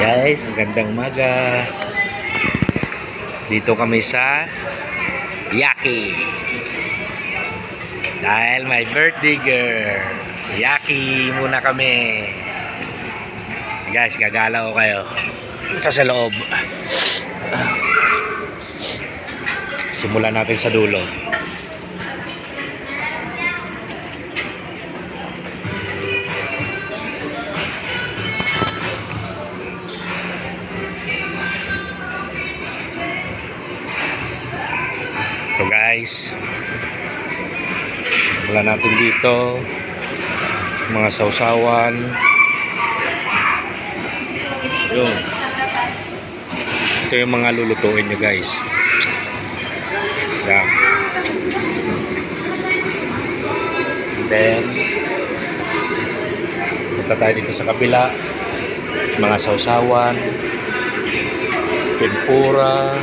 Guys, magandang umaga. Dito kami sa Yaki. Dahil my birthday girl. Yaki muna kami. Guys, gagala ko kayo. Ito sa loob. Simulan natin sa dulo. Ito guys, wala natin dito mga sausawan. Yun, ito yung mga lulutuin nyo guys. Yan. And then punta tayo dito sa kabila, mga sausawan, tempura.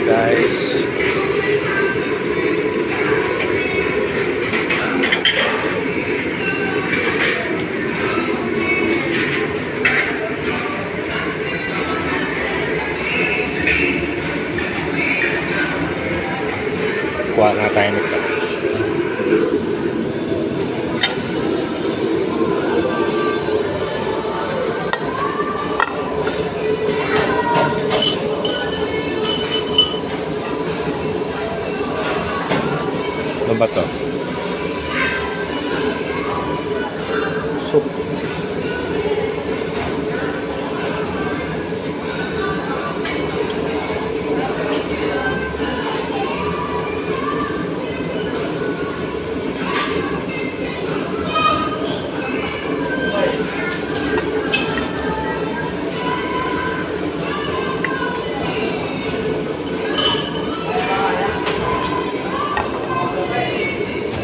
Guys, kuha nga tayo nito. Ano ba to? Soup.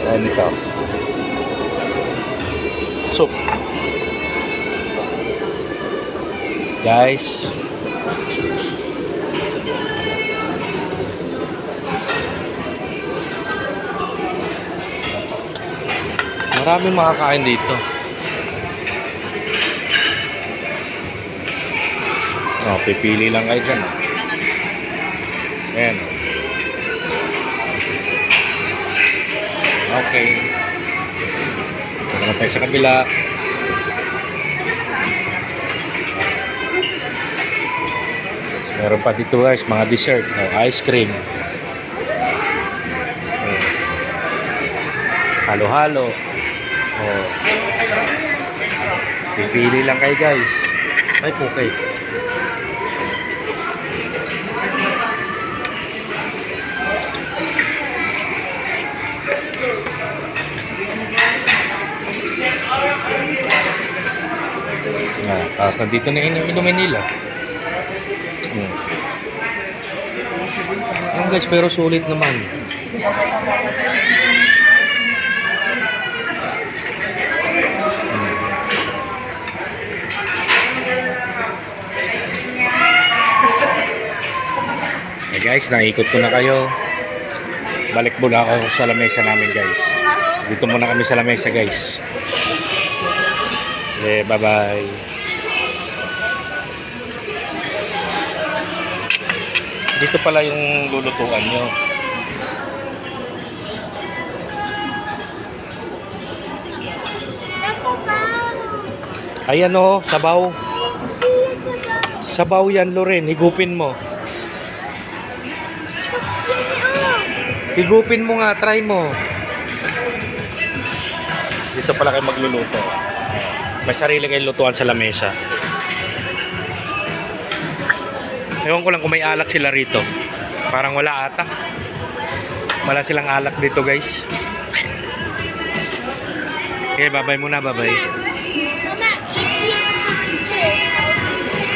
Ayan ito. Soup. Guys. Maraming makakain dito. Oh, pipili lang kayo dyan. Ayan. Okay. Ito naman tayo sa kabila. Meron pa dito guys, mga dessert. Ice cream. Halo-halo. Pipili lang kayo guys. Ay, okay. Tapos nandito na inumin nila. Ayan guys, pero sulit naman. Okay guys, naikot ko na kayo. Balik muna ako sa lamesa namin guys. Dito muna kami sa lamesa guys. Okay, bye bye. Dito pala yung lulutuan nyo. Ayan o, sabaw. Sabaw yan, Loren. Higupin mo. Higupin mo nga, try mo. Dito pala kayo magluluto. May sarili kayong lutuan sa lamesa. Ewan ko lang kung may alak sila rito. Parang wala ata. Wala silang alak dito guys. Okay, bye-bye muna, bye-bye.